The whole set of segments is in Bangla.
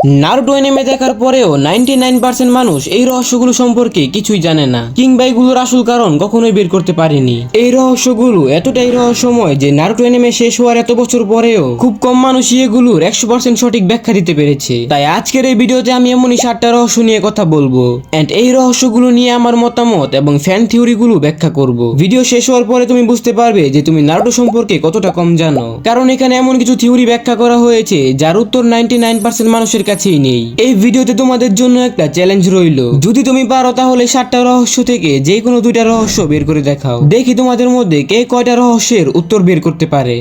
নারুটো অ্যানিমে দেখার পরেও 99% মানুষ এই রহস্যগুলো সম্পর্কে কিছুই জানে না, কিংবা এগুলোর আসল কারণ কখনোই বের করতে পারেনি। এই রহস্যগুলো এতটাই রহস্যময় যে নারুটো অ্যানিমে শেষ হওয়ার এত বছর পরেও খুব কম মানুষই এগুলোর 100% সঠিক ব্যাখ্যা দিতে পেরেছে। তাই আজকের এই ভিডিওতে আমি এমনই 7টা রহস্য নিয়ে কথা বলবো, এন্ড এই রহস্যগুলো নিয়ে আমার মতামত এবং ফ্যান থিওরিগুলো ব্যাখ্যা করব। ভিডিও শেষ হওয়ার পরে তুমি বুঝতে পারবে যে তুমি নারুটো সম্পর্কে কতটা কম জানো, কারণ এখানে এমন কিছু থিওরি ব্যাখ্যা করা হয়েছে যার উত্তর 99% মানুষের কাছেই নেই। এই ভিডিওতে তোমাদের জন্য একটা চ্যালেঞ্জ রইল, যদি তুমি পারো তাহলে 7টা রহস্য থেকে যে কোনো 2টা রহস্য বের করে দেখাও। দেখি তোমাদের মধ্যে কে কয়টা রহস্যের উত্তর বের করতে পারে।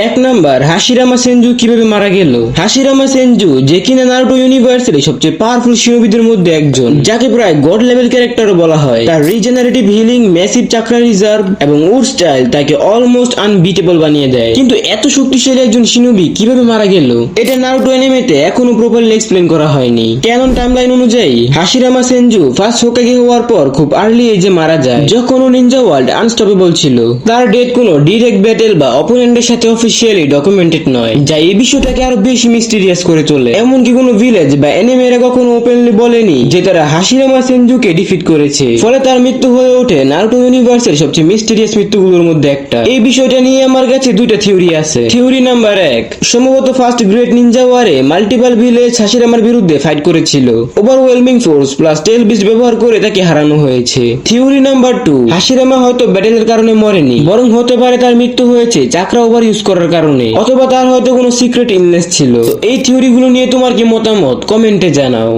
1 নাম্বার, হাশিরামা সেনজু কিভাবে মারা গেল? হাশিরামা সেনজু, যে কিনা নারুটো ইউনিভার্সের সবচেয়ে পাওয়ারফুল শিনোবিদের মধ্যে একজন, যাকে প্রায় গড লেভেল ক্যারেক্টারও বলা হয়। তার রিজেনারেটিভ হিলিং, ম্যাসিভ চাকরা রিজার্ভ এবং উড স্টাইল তাকে অলমোস্ট আনবিটেবল বানিয়ে দেয়। কিন্তু এত শক্তিশালী একজন শিনোবি কিভাবে মারা গেল, এটা নারুটো অ্যানিমেতে এখনো প্রপারলি এক্সপ্লেন করা হয়নি। ক্যানন টাইমলাইন অনুযায়ী হাশিরামা সেনজু ফার্স্ট হোকাগে হওয়ার পর খুব আর্লি এজে মারা যায়, যখন ও নিনজা ওয়ার্ল্ড আনস্টপেবল ছিল। তার ডেথ কোনো ডিরেক্ট ব্যাটেল বা অপোনেন্টের সাথে অফিসিয়ালি ডকুমেন্টেড নয়, যা এই বিষয়টাকে আরো বেশি মিস্টিরিয়াস করে তোলে। এমনকি কোনো ভিলেজ বা এনিমেরা কখনো ওপেনলি বলেনি যে তারা হাশিরামা সেনজুকে ডিফিট করেছে। ফলে তার মৃত্যু হয়ে ওঠে নারুটো ইউনিভার্সের সবচেয়ে মিস্টিরিয়াস মৃত্যুগুলোর মধ্যে একটা। এই বিষয়টা নিয়ে আমার কাছে 2টা থিওরি আছে। থিওরি নাম্বার 1, সম্ভবত ফার্স্ট গ্রেট নিনজা ওয়ারে মাল্টিপল ভিলেজ হাশিরামার বিরুদ্ধে ফাইট করেছিল। Overwhelming force plus tail beast ব্যবহার করে তাকে হারানো হয়েছে। থিওরি নাম্বার 2, হাশিরামা হয়তো ব্যাটেলের কারণে মরেনি, বরং হতে পারে তার মৃত্যু হয়েছে চাকরা ওভার ইউজ করার কারণে, অথবা তার হয়তো কোনো সিক্রেট ইলনেস ছিল। তো এই থিওরিগুলো নিয়ে তোমার কি মতামত কমেন্টে জানাও।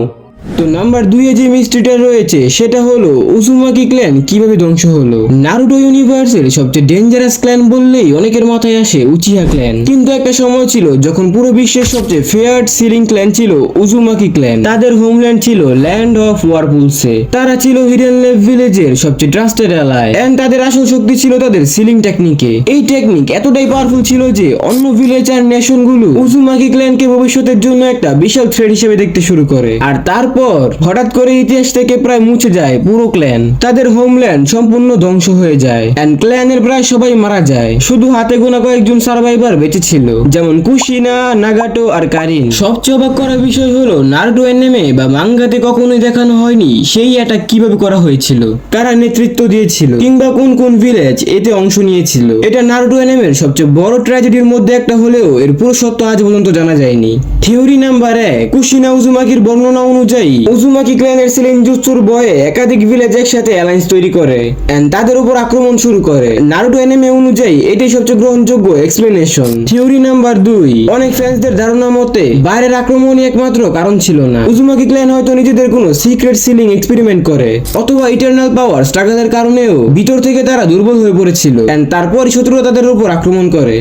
তো নাম্বার 2 এ যে মিস্ট্রিটা রয়েছে সেটা হলো উজুমাকি ক্ল্যান কিভাবে ধ্বংস হলো। নারুটো ইউনিভার্সের সবচেয়ে ডেঞ্জারাস ক্ল্যান বললেই অনেকের মাথায় আসে উচিহা ক্ল্যান, কিন্তু একটা সময় ছিল যখন পুরো বিশ্বের সবচেয়ে ফেয়ার্ড সিলিং ক্ল্যান ছিল উজুমাকি ক্ল্যান। তাদের হোমল্যান্ড ছিল ল্যান্ড অফ ওয়ারপুলসে। তারা ছিল হিডেন লেভ ভিলেজের সবচেয়ে ট্রাস্টেড অ্যালাই, এন্ড তাদের আসল শক্তি ছিল তাদের সিলিং টেকনিকে। এই টেকনিক এতটাই পাওয়ারফুল ছিল যে অন্য ভিলেজ আর নেশন গুলো উজুমাকি ক্ল্যানকে ভবিষ্যতের জন্য একটা বিশাল থ্রেট হিসেবে দেখতে শুরু করে। আর তারপর হঠাৎ করে ইতিহাস থেকে প্রায় মুছে যায় পুরো ক্ল্যান। তাদের হোমল্যান্ড সম্পূর্ণ ধ্বংস হয়ে যায়, এন্ড ক্ল্যানের প্রায় সবাই মারা যায়। শুধু হাতে গোনা কয়েকজন সার্ভাইভার বেঁচে ছিল, যেমন কুশিনা, নাগাটো আর কারিন। সবচেয়ে অবাক করা বিষয় হলো নারুটো অ্যানিমে বা মাঙ্গাতে কখনোই দেখানো হয়নি সেই অ্যাটাক কিভাবে করা হয়েছিল, কারা নেতৃত্ব দিয়েছিল, কিংবা কোন কোন ভিলেজ এতে অংশ নিয়েছিল। এটা নারুটো অ্যানিমের সবচেয়ে বড় ট্র্যাজেডির মধ্যে একটা হলেও এর পুরো সত্য আজ পর্যন্ত জানা যায়নি। থিওরি নাম্বার 1, কুশিনা উজুমাকির বর্ণনা অনুযায়ী উজুমাকি ক্ল্যানের সিলিং জুৎসুর ভয়ে একাধিক ভিলেজ একসাথে অ্যালায়েন্স তৈরি করে এন্ড তাদের উপর আক্রমণ শুরু করে। নারুটো অ্যানিমে অনুযায়ী এটাই সবচেয়ে গ্রহণযোগ্য এক্সপ্লেনেশন। থিওরি নাম্বার 2, অনেক ফ্যান্সদের ধারণা মতে বাইরের আক্রমণই একমাত্র কারণ ছিল না। উজুমাকি ক্ল্যান হয়তো নিজেদের কোনো সিক্রেট সিলিং এক্সপেরিমেন্ট করে, অথবা ইটারনাল পাওয়ার স্ট্রাগলের কারণেও ভিতর থেকে তারা দুর্বল হয়ে পড়েছিল এন্ড তারপরই শত্রুরা তাদের উপর আক্রমণ করে।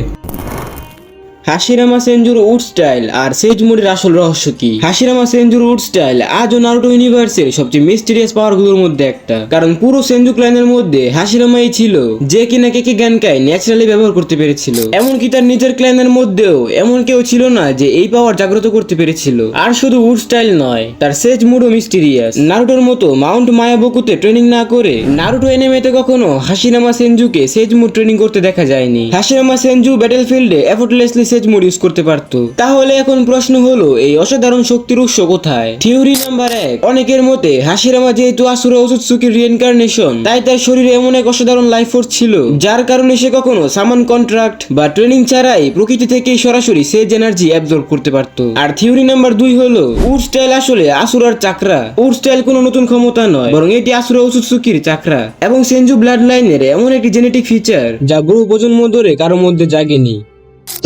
হাশিরামা সেনজুর উড স্টাইল আর সেজ মুডের আসল রহস্য কি? হাশিরামা সেনজুর উড স্টাইল আজও নারুটো ইউনিভার্সের সবচেয়ে মিস্টিরিয়াস পাওয়ারগুলোর মধ্যে একটা, কারণ পুরো সেনজু ক্ল্যানের মধ্যে হাশিরামাই ছিল যে কিনা কেকে গ্যানকাই ন্যাচারালি ব্যবহার করতে পেরেছিল। এমনকি তার নিজের ক্ল্যানের মধ্যেও এমন কেউ ছিল না যে এই পাওয়ার জাগ্রত করতে পেরেছিল। আর শুধু উড স্টাইল নয়, তার সেজ মুডও মিস্টিরিয়াস। নারুটোর মতো মাউন্ট মায়াবকুতে ট্রেনিং না করে নারুটো অ্যানিমেতে কখনো হাশিরামা সেনজুকে সেজ মুড ট্রেনিং করতে দেখা যায়নি। হাশিরামা সেনজু ব্যাটেলফিল্ডে এফোর্টলেসলি সেজ মুড ইউজ করতে পারতো। তাহলে এখন প্রশ্ন হলো এই অসাধারণ শক্তির উৎস কোথায়? থিওরি নাম্বার 1, অনেকের মতে হাশিরামা যেহেতু আসুরা ওজুৎসুকির রিইনকার্নেশন, তাই তার শরীরে এমন এক অসাধারণ লাইফ ফোর্স ছিল যার কারণে সে কখনো সামান কন্ট্রাক্ট বা ট্রেনিং ছাড়াই প্রকৃতি থেকেই সরাসরি সেজ এনার্জি অ্যাবজর্ব করতে পারতো। আর থিওরি নাম্বার 2 হলো উড স্টাইল আসলে আসুরার চাকরা। উড স্টাইল কোনো নতুন ক্ষমতা নয়, বরং এটি আসুরা ওজুৎসুকির চাকরা এবং সেনজু ব্লাড লাইনের এমন একটি জেনেটিক ফিচার যা বহু প্রজন্ম ধরে কারো মধ্যে জাগেনি।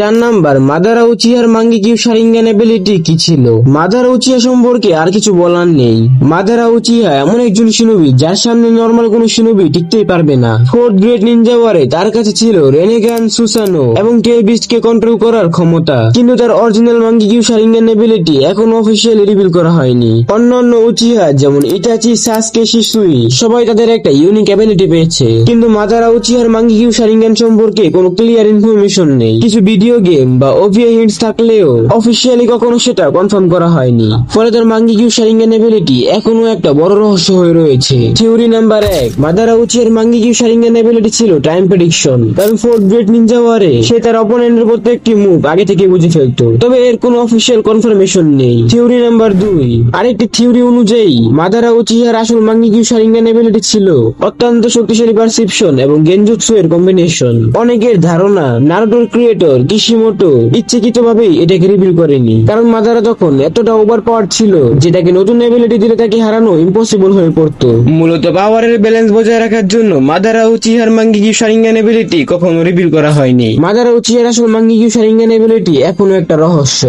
4 নাম্বার, মাদারা উচিহার মাঙ্গিকিউ শারিঙ্গান এবিলিটি কি ছিল? মাদারা উচিহা সম্পর্কে আর কিছু বলার নেই। মাদারা উচিহা এমন একজন শিনোবি যার সামনে নরমাল কোনো শিনোবি টিকতেই পারবে না। 4th গ্রেট নিনজা ওয়ারে তার কাছে ছিল রেনেগান, সুসানো এবং টেল বিস্টকে কন্ট্রোল করার ক্ষমতা, কিন্তু তার অরিজিনাল মাঙ্গিকিউ শারিঙ্গান এবিলিটি এখনো অফিসিয়ালি রিভিল করা হয়নি। অন্যান্য উচিহা যেমন ইটাচি, সাসকে, শিসুই সবাই তাদের একটা ইউনিক এবিলিটি পেয়েছে, কিন্তু মাদারা উচিহার মাঙ্গিকিউ শারিঙ্গান সম্পর্কে কোনো ক্লিয়ার ইনফরমেশন নেই। কিছু ভিডিও ভিডিও গেম বা ওভিএ হিন্টস থাকলেও অফিসিয়ালি কখনো সেটা কনফার্ম করা হয়নি। ফলে তার মাঙ্গিকিউ শারিঙ্গান এবিলিটি এখনো একটা বড় রহস্য হয়ে রয়েছে। থিওরি নাম্বার 1, মাদারা উচিয়ার মাঙ্গিকিউ শারিঙ্গান এবিলিটি ছিল টাইম প্রেডিকশন। কারণ ফোর্থ গ্রেড নিনজা ওয়ারে সে তার অপোনেন্টের প্রত্যেকটি মুভ আগে থেকে বুঝে ফেলতো, তবে এর কোনো অফিসিয়াল কনফার্মেশন নেই। থিওরি নাম্বার 2, আরেকটি থিওরি অনুযায়ী মাদারা উচিয়ার আসল মাঙ্গিকিউ শারিঙ্গান এবিলিটি ছিল অত্যন্ত শক্তিশালী পারসেপশন এবং গেনজুৎসু এর কম্বিনেশন। অনেকের ধারণা নারুটোর ক্রিয়েটর কিশিমোটো ইচ্ছাকৃতভাবেই এটাকে রিভিল করেনি, কারণ মাদারা তখন এতটা ওভার পাওয়ার ছিল যেটাকে নতুন এবিলিটি দিলে তাকে হারানো ইম্পসিবল হয়ে পড়তো। মূলত পাওয়ারের ব্যালেন্স বজায় রাখার জন্য মাদারা উচিহার মাঙ্গিকিউ শারিঙ্গান এবিলিটি কখনো রিভিল করা হয়নি। মাদারা উচিহার আসল মাঙ্গিকিউ শারিঙ্গান এবিলিটি এখনো একটা রহস্য।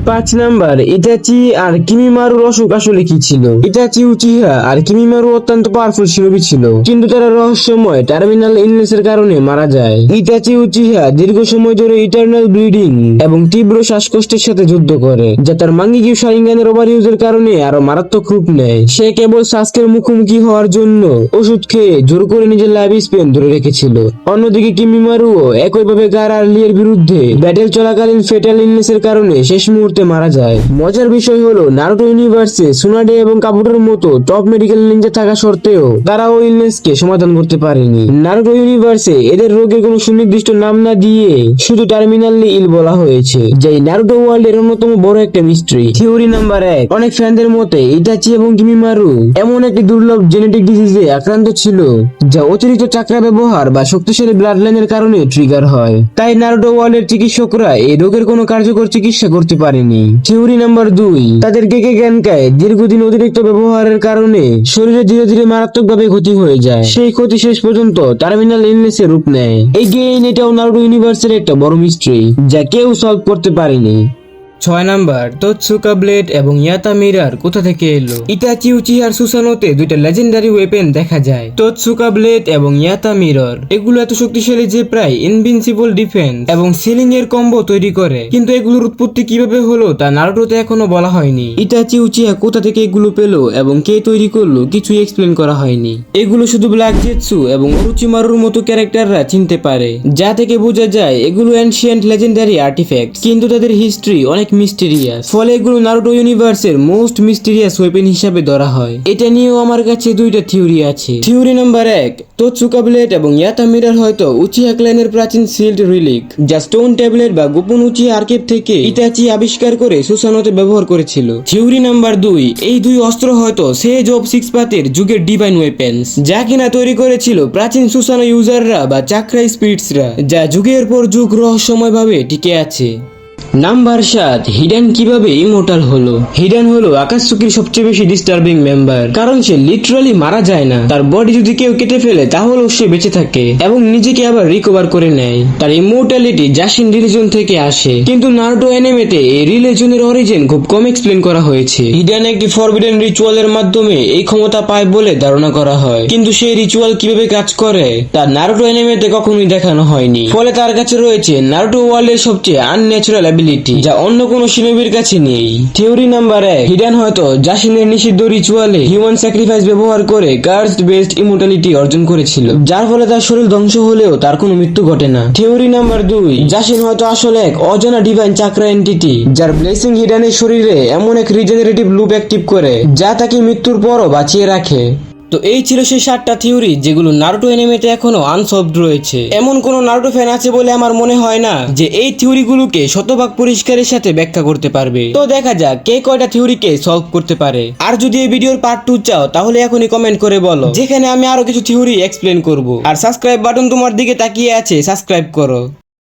5 নাম্বার, ইতাচি আর কিমিমারুর অসুখ আসলে কি ছিল? ইতাচি উচিহা আর কিমিমারু অত্যন্ত পাওয়ারফুল শিরোবী ছিল, কিন্তু তারা রহস্যময় টার্মিনাল ইলনেসের কারণে মারা যায়। ইতাচি উচিহা দীর্ঘ সময় ধরে ইটারনাল ব্লিডিং এবং তীব্র শ্বাসকষ্টের সাথে যুদ্ধ করে, যা তার মাঙ্গিকিউ শারিঙ্গানের ওভার ইউজের কারণে আরো মারাত্মক রূপ নেয়। সে কেবল সাস্কের মুখোমুখি হওয়ার জন্য ওষুধ খেয়ে জোর করে নিজের লাইফ স্পেন ধরে রেখেছিল। অন্যদিকে কিমিমারুও একইভাবে গারা আর লিয়ের বিরুদ্ধে ব্যাটেল চলাকালীন ফেটাল ইলনেসের কারণে শেষ মুহূর্তে মারা যায়। মজার বিষয় হলো নারুটো ইউনিভার্সে সুনাডে এবং কাবুটোর মতো টপ মেডিকেল নিনজা থাকা সত্ত্বেও তারা ওই ইলনেসকে সমাধান করতে পারেনি। নারুটো ইউনিভার্সে এদের রোগের কোনো সুনির্দিষ্ট নাম না দিয়ে শুধু টার্মিনালি ইল বলা হয়েছে, যাই নারুটো ওয়ার্ল্ডের অন্যতম বড় একটা মিস্ট্রি। থিওরি নাম্বার 1, অনেক ফ্যানদের মতে ইতাচি এবং কিমিমারু এমন একটি দুর্লভ জেনেটিক ডিজিজে আক্রান্ত ছিল যা অতিরিক্ত চাকরা ব্যবহার বা শক্তিশালী ব্লাড লাইনের কারণে ট্রিগার হয়। তাই নারুটো ওয়ার্ল্ডের চিকিৎসকরা এই রোগের কোনো কার্যকর চিকিৎসা করতে পারেনি। থিওরি নাম্বার 2, তাদের গেকে গ্যানকায় দীর্ঘদিন অতিরিক্ত ব্যবহারের কারণে শরীরে ধীরে ধীরে মারাত্মকভাবে ক্ষতি হয়ে যায়। সেই ক্ষতি শেষ পর্যন্ত টার্মিনাল ইলনেসের রূপ নেয়। এগেইন এটাও নারুটো ইউনিভার্সের একটা বড় মিস্ট্রি যা কেউ সলভ করতে পারেনি। 6 নাম্বার, তোৎসুকা ব্লেড এবং ইয়াতা মিরার কোথা থেকে এলো? ইতাচি উচিহার সুসানোতে দুইটা লেজেন্ডারি ওয়েপেন দেখা যায়, তোৎসুকা ব্লেড এবং ইয়াতা মিরর। এগুলো এত শক্তিশালী যে প্রায় ইনভিনসিবল ডিফেন্স এবং সিলিং এর কম্বো তৈরি করে, কিন্তু এগুলোর উৎপত্তি কিভাবে হলো তা নারুটোতে এখনো বলা হয়নি। ইতাচি উচিহা কোথা থেকে এগুলো পেলো এবং কে তৈরি করলো কিছুই এক্সপ্লেন করা হয়নি। এগুলো শুধু ব্ল্যাক জেটসু এবং ওরোচিমারুর মতো ক্যারেক্টাররা চিনতে পারে, যা থেকে বোঝা যায় এগুলো এনশিয়েন্ট লেজেন্ডারি আর্টিফ্যাক্ট, কিন্তু তাদের হিস্ট্রি অনেক মিস্টেরিয়াস। ফলে এগুলো নারুটো ইউনিভার্সের মোস্ট মিস্টেরিয়াস ওয়েপেন হিসাবে ধরা হয়। এটা নিয়েও আমার কাছে দুইটা থিওরি আছে। থিওরি নাম্বার 1, তোৎসুকা ব্লেড এবং ইয়াতা মিরার হয়তো উচিহা ক্ল্যানের প্রাচীন সিল্ড রিলিক, যা স্টোন ট্যাবলেট বা গোপন উচিহা আর্কেভ থেকে ইতাচি আবিষ্কার করে সুসানোতে ব্যবহার করেছিল। থিওরি নাম্বার 2, এই দুই অস্ত্র হয়তো সেজ অফ সিক্স পাতের যুগের ডিভাইন ওয়েপেন্স, যা কিনা তৈরি করেছিল প্রাচীন সুসানো ইউজাররা বা চাকরা স্পিরিটসরা, যা যুগের পর যুগ রহস্যময়ভাবে টিকে আছে। নাম্বার 7, হিডেন কিভাবে ইমোর্টাল হলো? হিডেন হলো আকাতসুকির সবচেয়ে বেশি ডিস্টার্বিং মেম্বার, কারণ সে লিটারালি মারা যায় না। তার বডি যদি কেউ কেটে ফেলে তাহলেও সে বেঁচে থাকে এবং নিজেকে আবার রিকভার করে নেয়। তার ইমোর্টালিটি জাশিন রিলিজন থেকে আসে, কিন্তু নারুটো অ্যানিমেতে এই রিলিজনের অরিজিন খুব কম এক্সপ্লেন করা হয়েছে। হিডেন একটি ফরবিডেন রিচুয়ালের মাধ্যমে এই ক্ষমতা পায় বলে ধারণা করা হয়, কিন্তু সেই রিচুয়াল কিভাবে কাজ করে তা নারুটো অ্যানিমেতে কখনোই দেখানো হয়নি। ফলে তার কাছে রয়েছে নারুটো ওয়ার্ল্ডের সবচেয়ে আনন্যাচারাল যা অন্য কোন শিনোবির কাছে নেই। থিওরি নাম্বার 1, হিডেন হয়তো জাশিনের নিষিদ্ধ রিচুয়ালে হিউম্যান স্যাক্রিফাইস ব্যবহার করে কার্সড বেসড ইমোর্টালিটি অর্জন করেছিল, যার ফলে তার শরীর ধ্বংস হলেও তার কোনো মৃত্যু ঘটে না। থিওরি নাম্বার 2, জাশিন হয়তো আসলে এক অজানা ডিভাইন চাকরা এন্টিটি, যার ব্লেসিং হিডেনের শরীরে এমন এক রিজেনারেটিভ লুপ অ্যাক্টিভ করে যা তাকে মৃত্যুর পরও বাঁচিয়ে রাখে। তো এই ছিল সেই 7টা থিওরি যেগুলো নারুটো অ্যানিমেতে এখনো আনসলভড রয়েছে। এমন কোন নারুটো ফ্যান আছে বলে আমার মনে হয় না যে এই থিওরিগুলোকে শতভাগ পরিষ্কারের সাথে ব্যাখ্যা করতে পারবে। তো দেখা যাক কে কয়টা থিওরিকে সলভ করতে পারে। আর যদি এই ভিডিওর পার্ট 2 চাও তাহলে এখনই কমেন্ট করে বলো, যেখানে আমি আরো কিছু থিওরি এক্সপ্লেন করব। আর সাবস্ক্রাইব বাটন তোমার দিকে তাকিয়ে আছে, সাবস্ক্রাইব করো।